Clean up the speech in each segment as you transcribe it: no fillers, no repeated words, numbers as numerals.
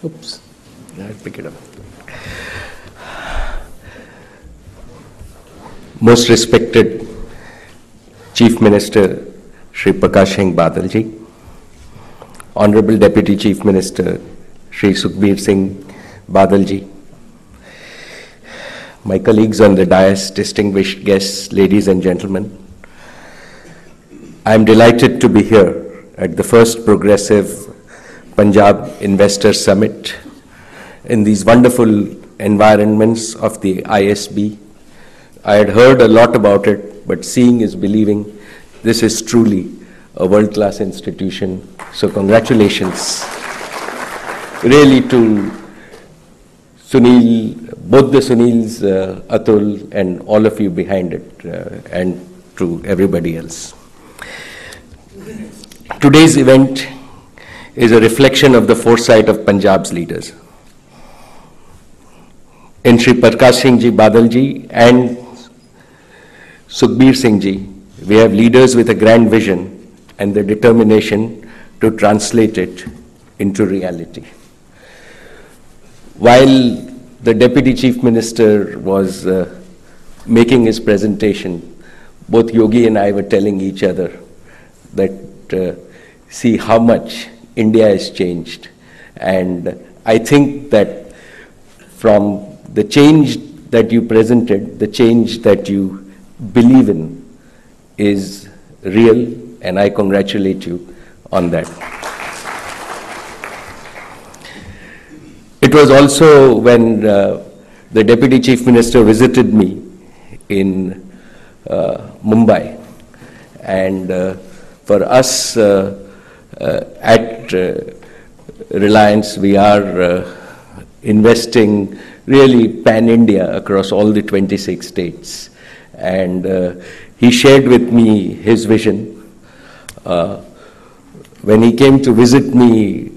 Oops, I'll pick it up. Most respected Chief Minister Shri Prakash Singh Badal ji, Honorable Deputy Chief Minister Shri Sukhbir Singh Badal ji, my colleagues on the dais, distinguished guests, ladies and gentlemen, I am delighted to be here at the first Progressive Punjab Investor Summit in these wonderful environments of the ISB. I had heard a lot about it, but seeing is believing. This is truly a world-class institution. So congratulations really to Sunil, both the Sunils, Atul, and all of you behind it, and to everybody else. Today's event is a reflection of the foresight of Punjab's leaders. In Shri Prakash Singh ji Badal ji and Sukhbir Singh ji, we have leaders with a grand vision and the determination to translate it into reality. While the Deputy Chief Minister was making his presentation, both Yogi and I were telling each other that see how much India has changed. And I think that from the change that you presented, the change that you believe in is real, and I congratulate you on that. It was also when the Deputy Chief Minister visited me in Mumbai, and for us at Reliance, we are investing really pan-India across all the 26 states. And he shared with me his vision. When he came to visit me,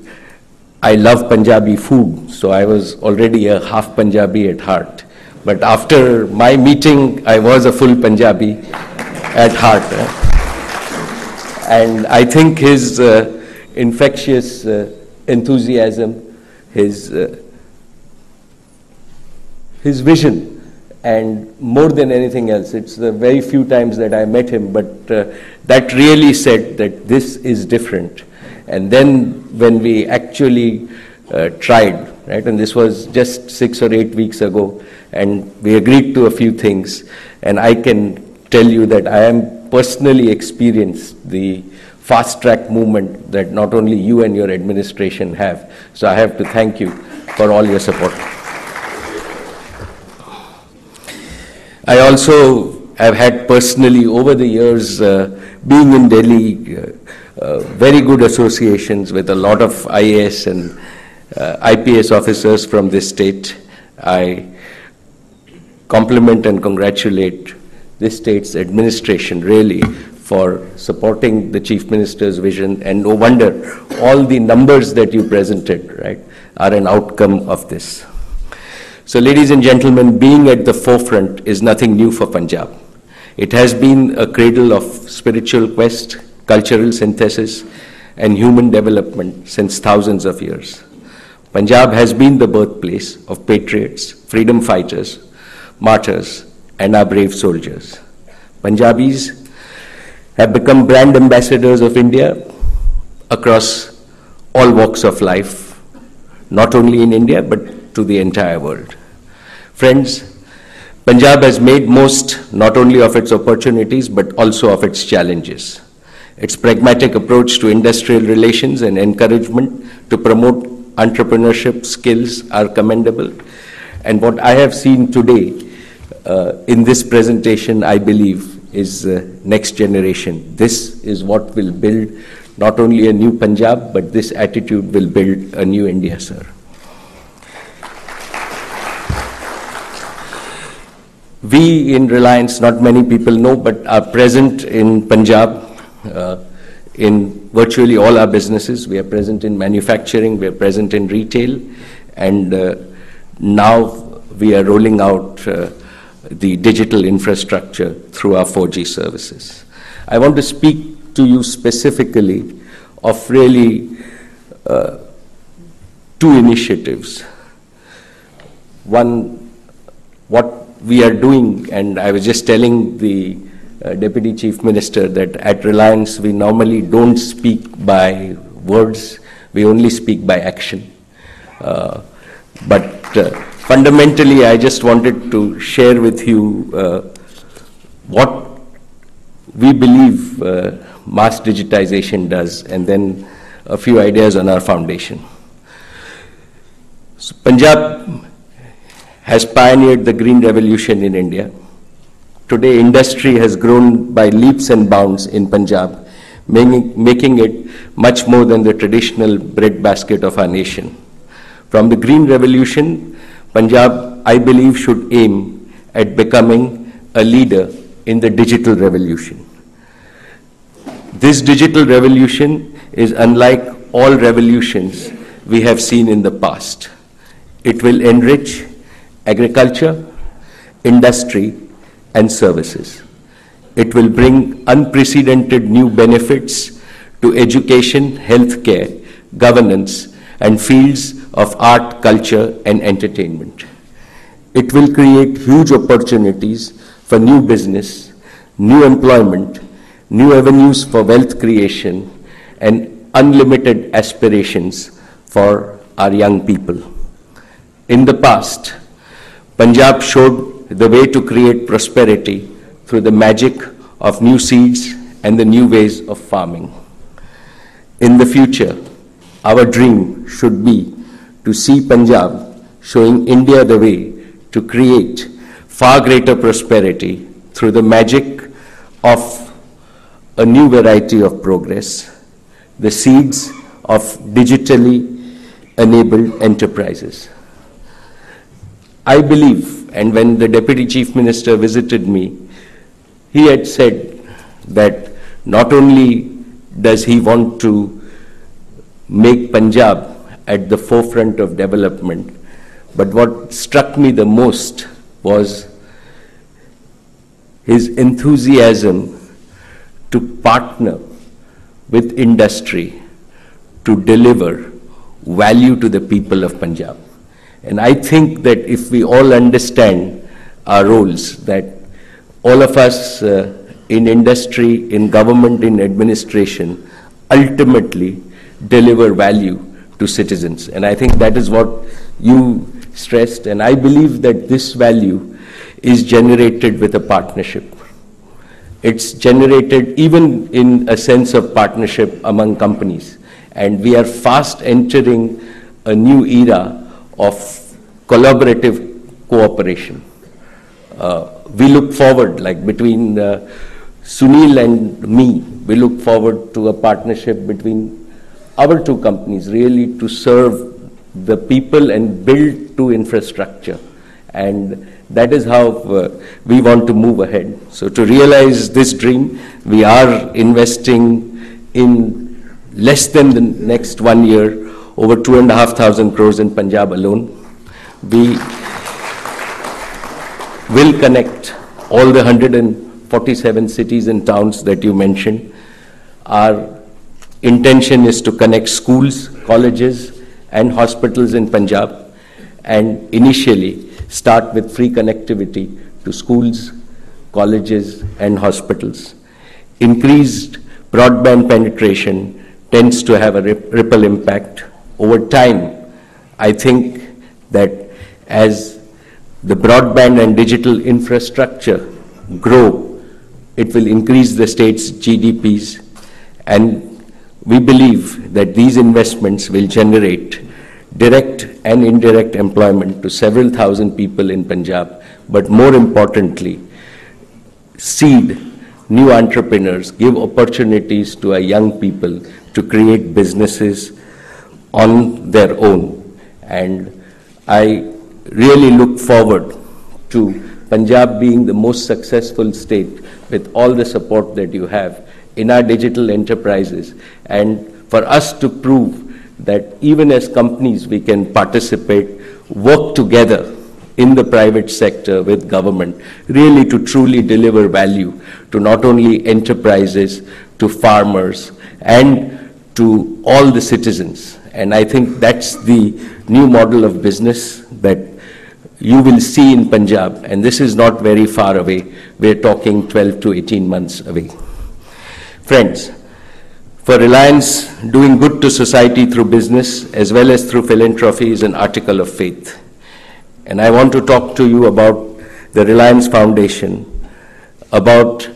I love Punjabi food, so I was already a half Punjabi at heart. But after my meeting, I was a full Punjabi at heart. And I think his infectious enthusiasm, his vision, and more than anything else, it's the very few times that I met him, but that really said that this is different. And then when we actually tried, right, and this was just 6 or 8 weeks ago, and we agreed to a few things, and I can tell you that I am personally experienced the fast-track movement that not only you and your administration have. So I have to thank you for all your support. I also have had personally over the years, being in Delhi, very good associations with a lot of IAS and IPS officers from this state. I compliment and congratulate this state's administration really for supporting the Chief Minister's vision, and no wonder all the numbers that you presented, right, are an outcome of this. So ladies and gentlemen, being at the forefront is nothing new for Punjab. It has been a cradle of spiritual quest, cultural synthesis, and human development since thousands of years. Punjab has been the birthplace of patriots, freedom fighters, martyrs, and our brave soldiers. Punjabis have become brand ambassadors of India across all walks of life, not only in India, but to the entire world. Friends, Punjab has made most not only of its opportunities, but also of its challenges. Its pragmatic approach to industrial relations and encouragement to promote entrepreneurship skills are commendable. And what I have seen today in this presentation, I believe, is next generation. This is what will build not only a new Punjab, but this attitude will build a new India, sir. We in Reliance, not many people know, but are present in Punjab in virtually all our businesses. We are present in manufacturing, we are present in retail, and now we are rolling out the digital infrastructure through our 4G services. I want to speak to you specifically of really two initiatives. One, what we are doing, and I was just telling the Deputy Chief Minister that at Reliance we normally don't speak by words, we only speak by action. But fundamentally, I just wanted to share with you what we believe mass digitization does, and then a few ideas on our foundation. So Punjab has pioneered the green revolution in India. Today, industry has grown by leaps and bounds in Punjab, making it much more than the traditional breadbasket of our nation. From the green revolution, Punjab, I believe, should aim at becoming a leader in the digital revolution. This digital revolution is unlike all revolutions we have seen in the past. It will enrich agriculture, industry, and services. It will bring unprecedented new benefits to education, healthcare, governance, and fields of art, culture, and entertainment. It will create huge opportunities for new business, new employment, new avenues for wealth creation, and unlimited aspirations for our young people. In the past, Punjab showed the way to create prosperity through the magic of new seeds and the new ways of farming. In the future, our dream should be to see Punjab showing India the way to create far greater prosperity through the magic of a new variety of progress, the seeds of digitally enabled enterprises. I believe, and when the Deputy Chief Minister visited me, he had said that not only does he want to make Punjab at the forefront of development, but what struck me the most was his enthusiasm to partner with industry to deliver value to the people of Punjab. And I think that if we all understand our roles, that all of us in industry, in government, in administration, ultimately deliver value to citizens. And I think that is what you stressed, and I believe that this value is generated with a partnership. It's generated even in a sense of partnership among companies. And we are fast entering a new era of collaborative cooperation. We look forward, like between Sunil and me, we look forward to a partnership between our two companies, really to serve the people and build to infrastructure. And that is how we want to move ahead. So to realize this dream, we are investing in less than the next 1 year, over 2,500 crores in Punjab alone. We will connect all the 147 cities and towns that you mentioned. Our intention is to connect schools, colleges, and hospitals in Punjab, and initially start with free connectivity to schools, colleges, and hospitals. Increased broadband penetration tends to have a ripple impact. Over time, I think that as the broadband and digital infrastructure grow, it will increase the state's GDPs, and we believe that these investments will generate direct and indirect employment to several thousand people in Punjab, but more importantly, seed new entrepreneurs, give opportunities to our young people to create businesses on their own. And I really look forward to Punjab being the most successful state with all the support that you have in our digital enterprises, and for us to prove that even as companies we can participate, work together in the private sector with government, really to truly deliver value to not only enterprises, to farmers, and to all the citizens. And I think that's the new model of business that you will see in Punjab, and this is not very far away. We're talking 12 to 18 months away. Friends, for Reliance, doing good to society through business as well as through philanthropy is an article of faith. And I want to talk to you about the Reliance Foundation, about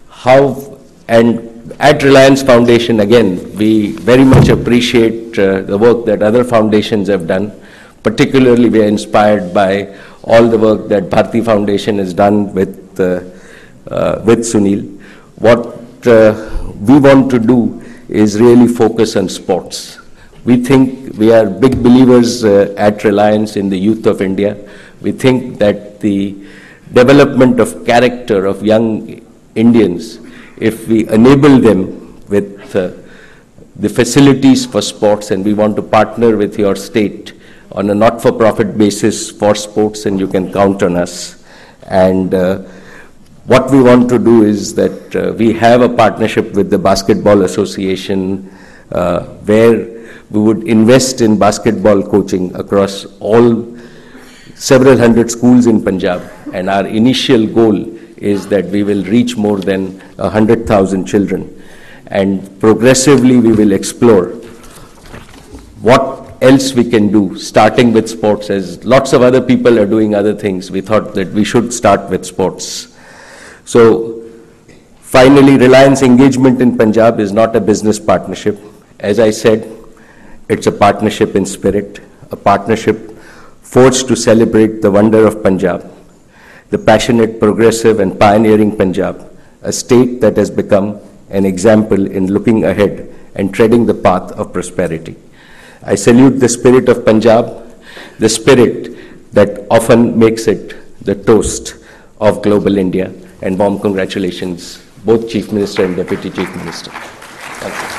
how, and at Reliance Foundation, again, we very much appreciate the work that other foundations have done. Particularly, we are inspired by all the work that Bharti Foundation has done with Sunil. What we want to do is really focus on sports. We think we are big believers at Reliance in the youth of India. We think that the development of character of young Indians, if we enable them with the facilities for sports, and we want to partner with your state on a not-for-profit basis for sports, and you can count on us. And what we want to do is that we have a partnership with the Basketball Association where we would invest in basketball coaching across all several hundred schools in Punjab. And our initial goal is that we will reach more than 100,000 children. And progressively we will explore what else we can do, starting with sports. As lots of other people are doing other things, we thought that we should start with sports. So finally, Reliance engagement in Punjab is not a business partnership. As I said, it's a partnership in spirit, a partnership forged to celebrate the wonder of Punjab, the passionate, progressive and pioneering Punjab, a state that has become an example in looking ahead and treading the path of prosperity. I salute the spirit of Punjab, the spirit that often makes it the toast of global India, and warm congratulations, both Chief Minister and Deputy Chief Minister. Thank you.